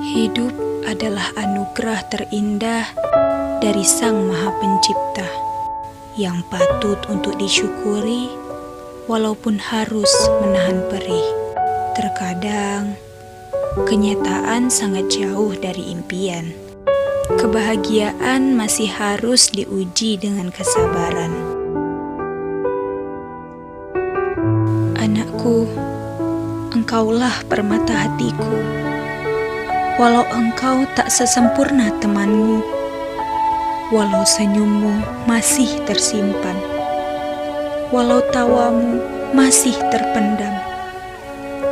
Hidup adalah anugerah terindah dari Sang Maha Pencipta yang patut untuk disyukuri walaupun harus menahan perih. Terkadang, kenyataan sangat jauh dari impian. Kebahagiaan masih harus diuji dengan kesabaran. Anakku, engkaulah permata hatiku. Walau engkau tak sesempurna temanmu, walau senyummu masih tersimpan, walau tawamu masih terpendam,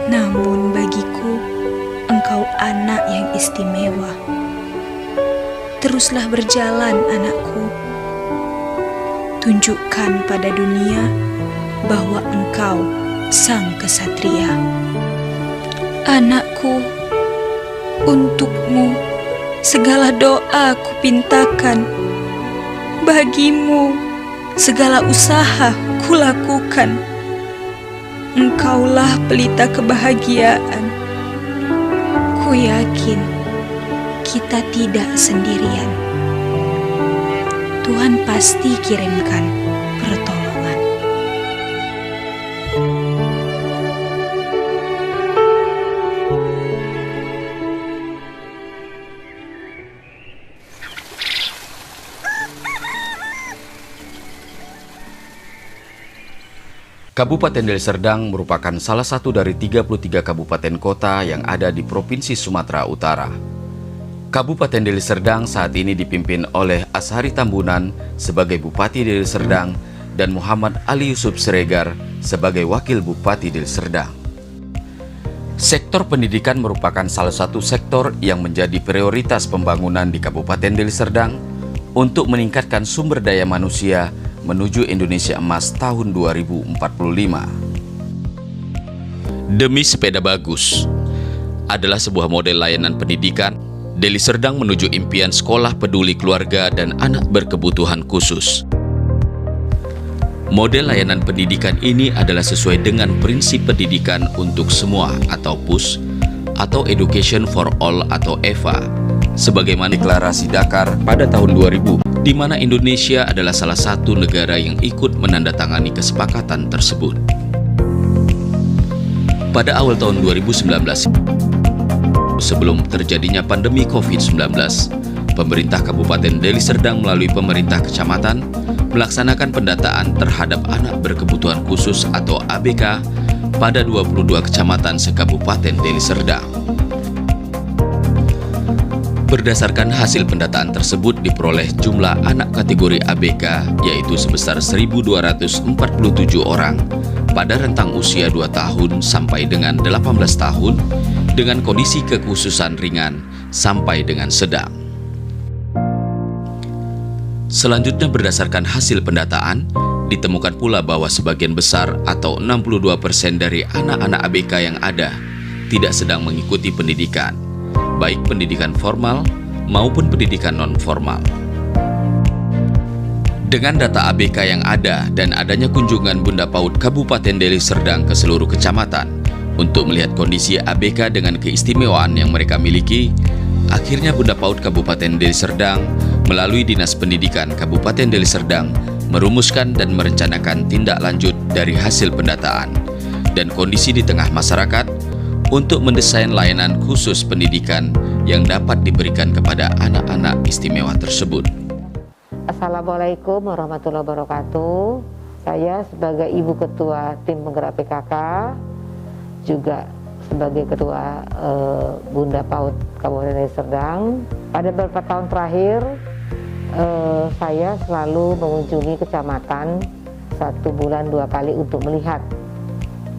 namun bagiku engkau anak yang istimewa. Teruslah berjalan, anakku. Tunjukkan pada dunia bahwa engkau sang kesatria. Anakku, untukmu segala doa kupintakan, bagimu segala usaha kulakukan. Engkaulah pelita kebahagiaan. Ku yakin kita tidak sendirian. Tuhan pasti kirimkan pertolongan. Kabupaten Deli Serdang merupakan salah satu dari 33 kabupaten kota yang ada di Provinsi Sumatera Utara. Kabupaten Deli Serdang saat ini dipimpin oleh Ashari Tambunan sebagai Bupati Deli Serdang dan Muhammad Ali Yusuf Siregar sebagai Wakil Bupati Deli Serdang. Sektor pendidikan merupakan salah satu sektor yang menjadi prioritas pembangunan di Kabupaten Deli Serdang untuk meningkatkan sumber daya manusia menuju Indonesia Emas tahun 2045. Demi Sepeda Bagus adalah sebuah model layanan pendidikan Deli Serdang menuju impian sekolah peduli keluarga dan anak berkebutuhan khusus. Model layanan pendidikan ini adalah sesuai dengan prinsip pendidikan untuk semua atau PUS atau Education for All atau EVA sebagaimana deklarasi Dakar pada tahun 2000, di mana Indonesia adalah salah satu negara yang ikut menandatangani kesepakatan tersebut. Pada awal tahun 2019, sebelum terjadinya pandemi COVID-19, pemerintah Kabupaten Deli Serdang melalui pemerintah kecamatan melaksanakan pendataan terhadap anak berkebutuhan khusus atau ABK pada 22 kecamatan se-Kabupaten Deli Serdang. Berdasarkan hasil pendataan tersebut diperoleh jumlah anak kategori ABK yaitu sebesar 1.247 orang pada rentang usia 2 tahun sampai dengan 18 tahun dengan kondisi kekhususan ringan sampai dengan sedang. Selanjutnya berdasarkan hasil pendataan, ditemukan pula bahwa sebagian besar atau 62% dari anak-anak ABK yang ada tidak sedang mengikuti pendidikan, baik pendidikan formal maupun pendidikan non-formal. Dengan data ABK yang ada dan adanya kunjungan Bunda PAUD Kabupaten Deli Serdang ke seluruh kecamatan untuk melihat kondisi ABK dengan keistimewaan yang mereka miliki, akhirnya Bunda PAUD Kabupaten Deli Serdang melalui Dinas Pendidikan Kabupaten Deli Serdang merumuskan dan merencanakan tindak lanjut dari hasil pendataan dan kondisi di tengah masyarakat untuk mendesain layanan khusus pendidikan yang dapat diberikan kepada anak-anak istimewa tersebut. Assalamualaikum warahmatullahi wabarakatuh. Saya sebagai Ibu Ketua Tim Penggerak PKK, juga sebagai Ketua Bunda PAUD Kabupaten Deli Serdang. Pada beberapa tahun terakhir, saya selalu mengunjungi kecamatan 1 bulan 2 kali untuk melihat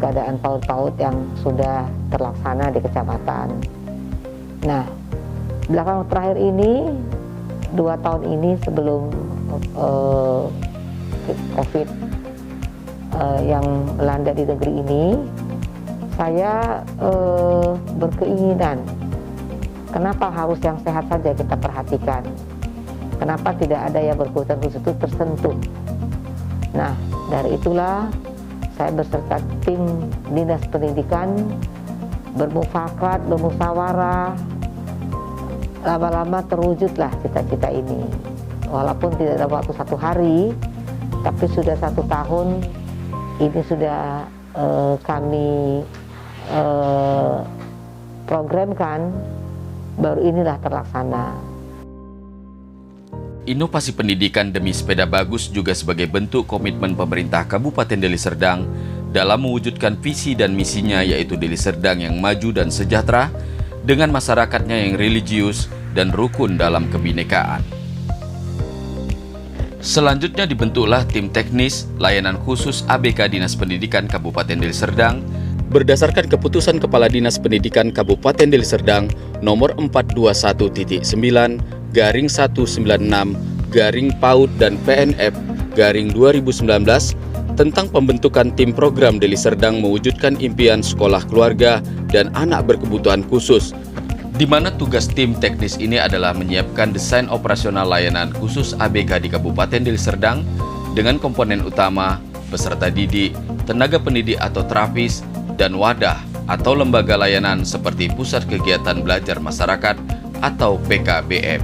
keadaan PAUD-PAUD yang sudah terlaksana di kecamatan. Nah, belakang terakhir ini, 2 tahun ini sebelum COVID yang melanda di negeri ini, saya berkeinginan, kenapa harus yang sehat saja kita perhatikan? Kenapa tidak ada yang berkebutuhan khusus itu tersentuh? Nah, dari itulah saya beserta tim Dinas Pendidikan bermufakat, bermusyawarah lama-lama terwujudlah cita-cita ini. Walaupun tidak dalam waktu 1 hari, tapi sudah 1 tahun ini sudah kami programkan, baru inilah terlaksana. Inovasi pendidikan demi sepeda bagus juga sebagai bentuk komitmen pemerintah Kabupaten Deli Serdang dalam mewujudkan visi dan misinya, yaitu Deli Serdang yang maju dan sejahtera dengan masyarakatnya yang religius dan rukun dalam kebinekaan. Selanjutnya dibentuklah tim teknis layanan khusus ABK Dinas Pendidikan Kabupaten Deli Serdang berdasarkan keputusan Kepala Dinas Pendidikan Kabupaten Deli Serdang nomor 421.9/196/PAUD dan PNF /2019 tentang pembentukan tim program Deli Serdang mewujudkan impian sekolah keluarga dan anak berkebutuhan khusus, di mana tugas tim teknis ini adalah menyiapkan desain operasional layanan khusus ABK di Kabupaten Deli Serdang dengan komponen utama, peserta didik, tenaga pendidik atau terapis, dan wadah atau lembaga layanan seperti Pusat Kegiatan Belajar Masyarakat atau PKBM.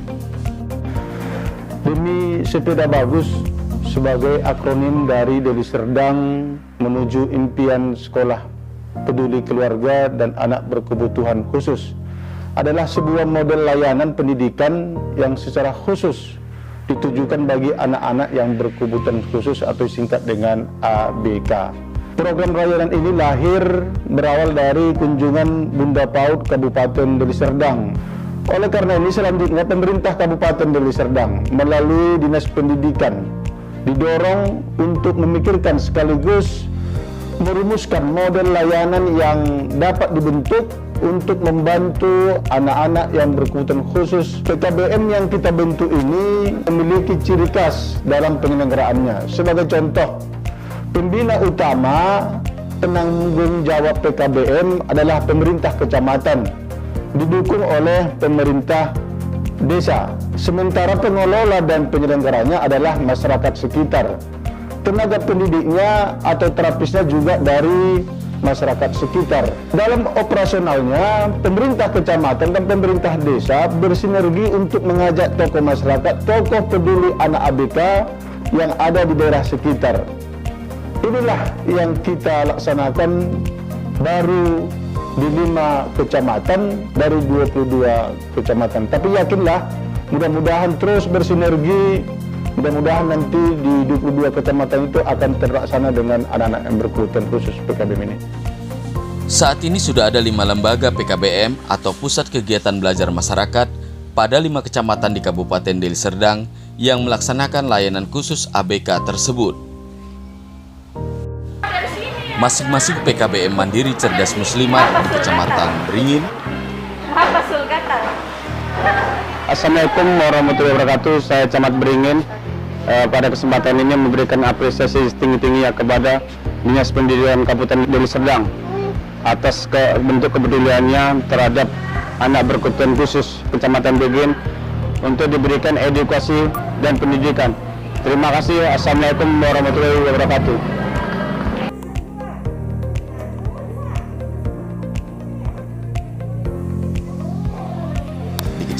Demi sepeda bagus sebagai akronim dari Deli Serdang menuju impian sekolah peduli keluarga dan anak berkebutuhan khusus adalah sebuah model layanan pendidikan yang secara khusus ditujukan bagi anak-anak yang berkebutuhan khusus atau singkat dengan ABK. Program layanan ini lahir berawal dari kunjungan Bunda PAUD Kabupaten Deli Serdang. Oleh karena ini selanjutnya pemerintah Kabupaten Deli Serdang melalui Dinas Pendidikan didorong untuk memikirkan sekaligus merumuskan model layanan yang dapat dibentuk untuk membantu anak-anak yang berkebutuhan khusus. PKBM yang kita bentuk ini memiliki ciri khas dalam penyelenggaraannya. Sebagai contoh, pembina utama penanggung jawab PKBM adalah pemerintah kecamatan, didukung oleh pemerintah desa. Sementara pengelola dan penyelenggaranya adalah masyarakat sekitar. Tenaga pendidiknya atau terapisnya juga dari masyarakat sekitar. Dalam operasionalnya, pemerintah kecamatan dan pemerintah desa bersinergi untuk mengajak tokoh masyarakat, tokoh peduli anak ABK yang ada di daerah sekitar. Inilah yang kita laksanakan baru di 5 kecamatan dari 22 kecamatan. Tapi yakinlah, mudah-mudahan terus bersinergi, mudah-mudahan nanti di 22 kecamatan itu akan terlaksana dengan anak-anak yang berkebutuhan khusus PKBM ini. Saat ini sudah ada 5 lembaga PKBM atau Pusat Kegiatan Belajar Masyarakat pada 5 kecamatan di Kabupaten Deli Serdang yang melaksanakan layanan khusus ABK tersebut. Masing-masing PKBM mandiri cerdas muslimat di Kecamatan Beringin. Assalamualaikum warahmatullahi wabarakatuh. Saya Camat Beringin. Pada kesempatan ini memberikan apresiasi setinggi-tingginya kepada Dinas Pendidikan Kabupaten Deli Serdang atas bentuk kepeduliannya terhadap anak berkebutuhan khusus Kecamatan Beringin untuk diberikan edukasi dan pendidikan. Terima kasih. Assalamualaikum warahmatullahi wabarakatuh.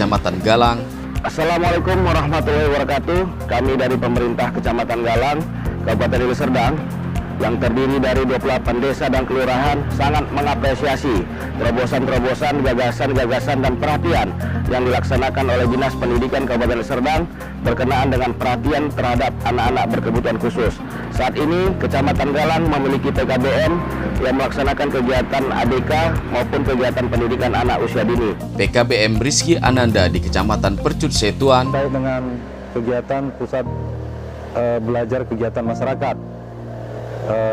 Kecamatan Galang. Assalamualaikum warahmatullahi wabarakatuh. Kami dari pemerintah Kecamatan Galang, Kabupaten Deli Serdang, yang terdiri dari 28 desa dan kelurahan, sangat mengapresiasi terobosan-terobosan, gagasan-gagasan dan perhatian yang dilaksanakan oleh Dinas Pendidikan Kabupaten Deli Serdang berkenaan dengan perhatian terhadap anak-anak berkebutuhan khusus. Saat ini Kecamatan Galang memiliki PKBM yang melaksanakan kegiatan ABK maupun kegiatan pendidikan anak usia dini. PKBM Rizky Ananda di Kecamatan Percut Setuan. Terkait dengan kegiatan pusat belajar kegiatan masyarakat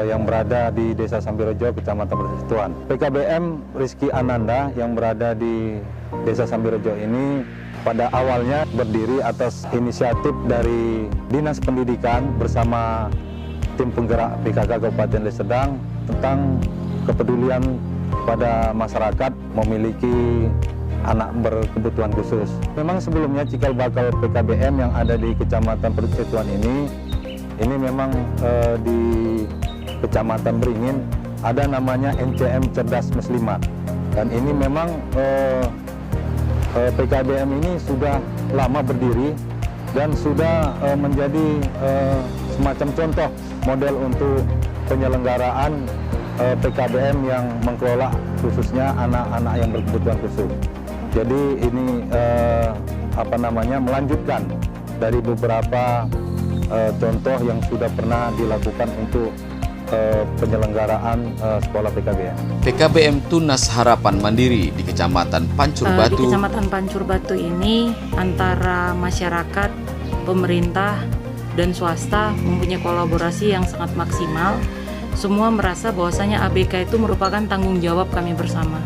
yang berada di Desa Sambirejo, Kecamatan Percut Setuan. PKBM Rizky Ananda yang berada di Desa Sambirejo ini pada awalnya berdiri atas inisiatif dari Dinas Pendidikan bersama tim penggerak PKK Kabupaten Deli Serdang tentang kepedulian pada masyarakat memiliki anak berkebutuhan khusus. Memang sebelumnya cikal bakal PKBM yang ada di Kecamatan Percut Setuan ini memang di Kecamatan Beringin ada namanya NCM Cerdas Muslimat, dan ini memang PKBM ini sudah lama berdiri dan sudah menjadi semacam contoh model untuk penyelenggaraan PKBM yang mengelola khususnya anak-anak yang berkebutuhan khusus. Jadi ini melanjutkan dari beberapa contoh yang sudah pernah dilakukan untuk penyelenggaraan sekolah PKBM. PKBM Tunas Harapan Mandiri di Kecamatan Pancur Batu. Di Kecamatan Pancur Batu ini antara masyarakat, pemerintah, dan swasta mempunyai kolaborasi yang sangat maksimal. Semua merasa bahwasanya ABK itu merupakan tanggung jawab kami bersama.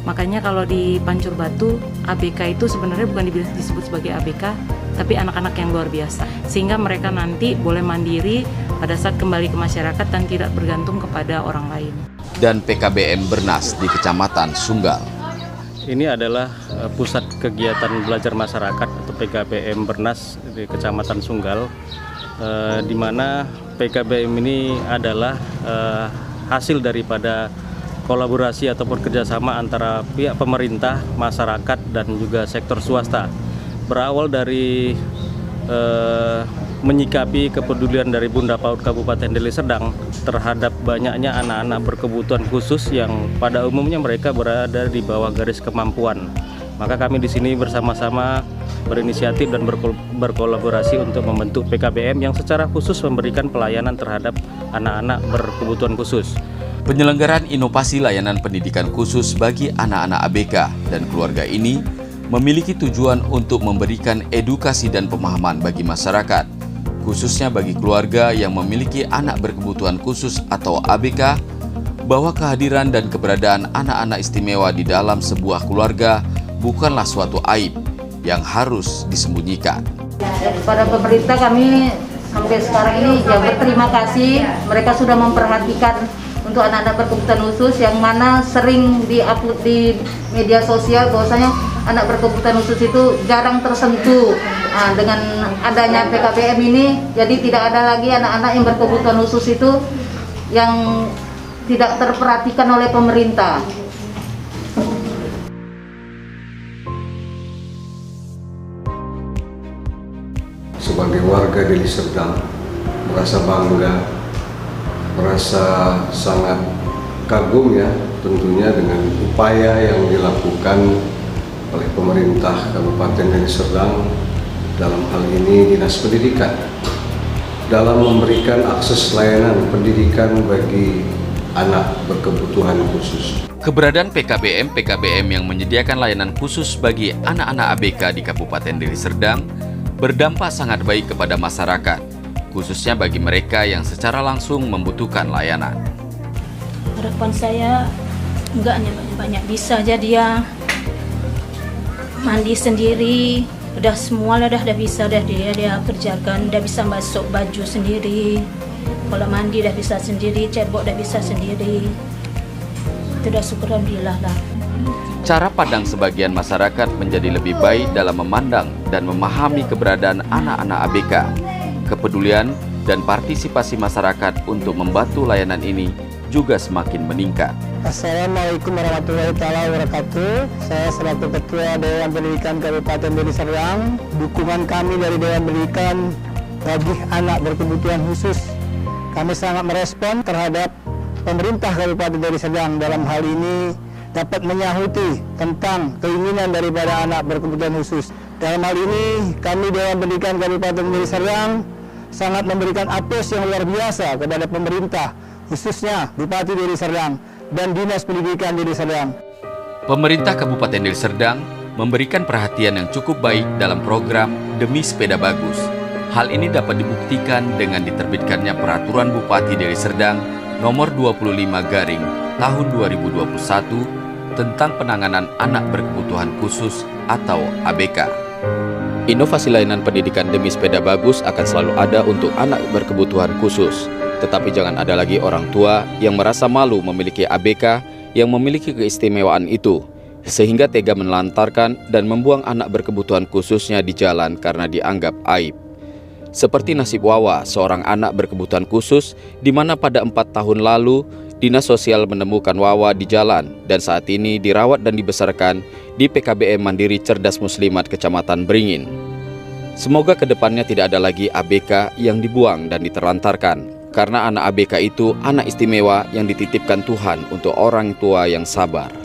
Makanya kalau di Pancur Batu, ABK itu sebenarnya bukan disebut sebagai ABK, tapi anak-anak yang luar biasa. Sehingga mereka nanti boleh mandiri pada saat kembali ke masyarakat dan tidak bergantung kepada orang lain. Dan PKBM Bernas di Kecamatan Sunggal. Ini adalah pusat kegiatan belajar masyarakat atau PKBM Bernas di Kecamatan Sunggal, di mana PKBM ini adalah hasil daripada kolaborasi ataupun kerjasama antara pihak pemerintah, masyarakat, dan juga sektor swasta. Berawal dari menyikapi kepedulian dari Bunda PAUD Kabupaten Deli Serdang terhadap banyaknya anak-anak berkebutuhan khusus yang pada umumnya mereka berada di bawah garis kemampuan. Maka kami di sini bersama-sama berinisiatif dan berkolaborasi untuk membentuk PKBM yang secara khusus memberikan pelayanan terhadap anak-anak berkebutuhan khusus. Penyelenggaraan inovasi layanan pendidikan khusus bagi anak-anak ABK dan keluarga ini memiliki tujuan untuk memberikan edukasi dan pemahaman bagi masyarakat, khususnya bagi keluarga yang memiliki anak berkebutuhan khusus atau ABK, bahwa kehadiran dan keberadaan anak-anak istimewa di dalam sebuah keluarga bukanlah suatu aib yang harus disembunyikan. Kepada pemerintah kami sampai sekarang ini berterima kasih, mereka sudah memperhatikan untuk anak-anak berkebutuhan khusus yang mana sering di-upload di media sosial bahwasanya anak berkebutuhan khusus itu jarang tersentuh. Dengan adanya PKBM ini, jadi tidak ada lagi anak-anak yang berkebutuhan khusus itu yang tidak terperhatikan oleh pemerintah. Sebagai warga Deli Serdang, merasa bangga, merasa sangat kagum ya tentunya dengan upaya yang dilakukan oleh pemerintah Kabupaten Deli Serdang, dalam hal ini Dinas Pendidikan, dalam memberikan akses layanan pendidikan bagi anak berkebutuhan khusus. Keberadaan PKBM yang menyediakan layanan khusus bagi anak-anak ABK di Kabupaten Deli Serdang berdampak sangat baik kepada masyarakat, khususnya bagi mereka yang secara langsung membutuhkan layanan. Harapan saya enggak banyak bisa jadi ya mandi sendiri, udah semua udah bisa dia kerjakan, udah bisa masuk baju sendiri, kalau mandi udah bisa sendiri, cebok udah bisa sendiri, itu udah syukur alhamdulillah lah. Cara pandang sebagian masyarakat menjadi lebih baik dalam memandang dan memahami keberadaan anak-anak ABK. Kepedulian dan partisipasi masyarakat untuk membantu layanan ini juga semakin meningkat. Assalamualaikum warahmatullahi wabarakatuh. Saya selaku Ketua Dewan Pendidikan Kabupaten Deli Serdang. Dukungan kami dari Dewan Pendidikan bagi anak berkebutuhan khusus. Kami sangat merespon terhadap pemerintah Kabupaten Deli Serdang dalam hal ini dapat menyahuti tentang keinginan daripada anak berkebutuhan khusus. Dalam hal ini kami Dewan Pendidikan Kabupaten Deli Serdang sangat memberikan aplaus yang luar biasa kepada pemerintah, khususnya Bupati Deli Serdang dan Dinas Pendidikan Deli Serdang. Pemerintah Kabupaten Deli Serdang memberikan perhatian yang cukup baik dalam program Demi Sepeda Bagus. Hal ini dapat dibuktikan dengan diterbitkannya Peraturan Bupati Deli Serdang Nomor 25 Tahun 2021 tentang penanganan anak berkebutuhan khusus atau ABK. Inovasi layanan pendidikan Demi Sepeda Bagus akan selalu ada untuk anak berkebutuhan khusus. Tetapi jangan ada lagi orang tua yang merasa malu memiliki ABK yang memiliki keistimewaan itu, sehingga tega menelantarkan dan membuang anak berkebutuhan khususnya di jalan karena dianggap aib. Seperti nasib Wawa, seorang anak berkebutuhan khusus di mana pada 4 tahun lalu Dinas Sosial menemukan Wawa di jalan dan saat ini dirawat dan dibesarkan di PKBM Mandiri Cerdas Muslimat Kecamatan Beringin. Semoga kedepannya tidak ada lagi ABK yang dibuang dan diterlantarkan, karena anak ABK itu anak istimewa yang dititipkan Tuhan untuk orang tua yang sabar.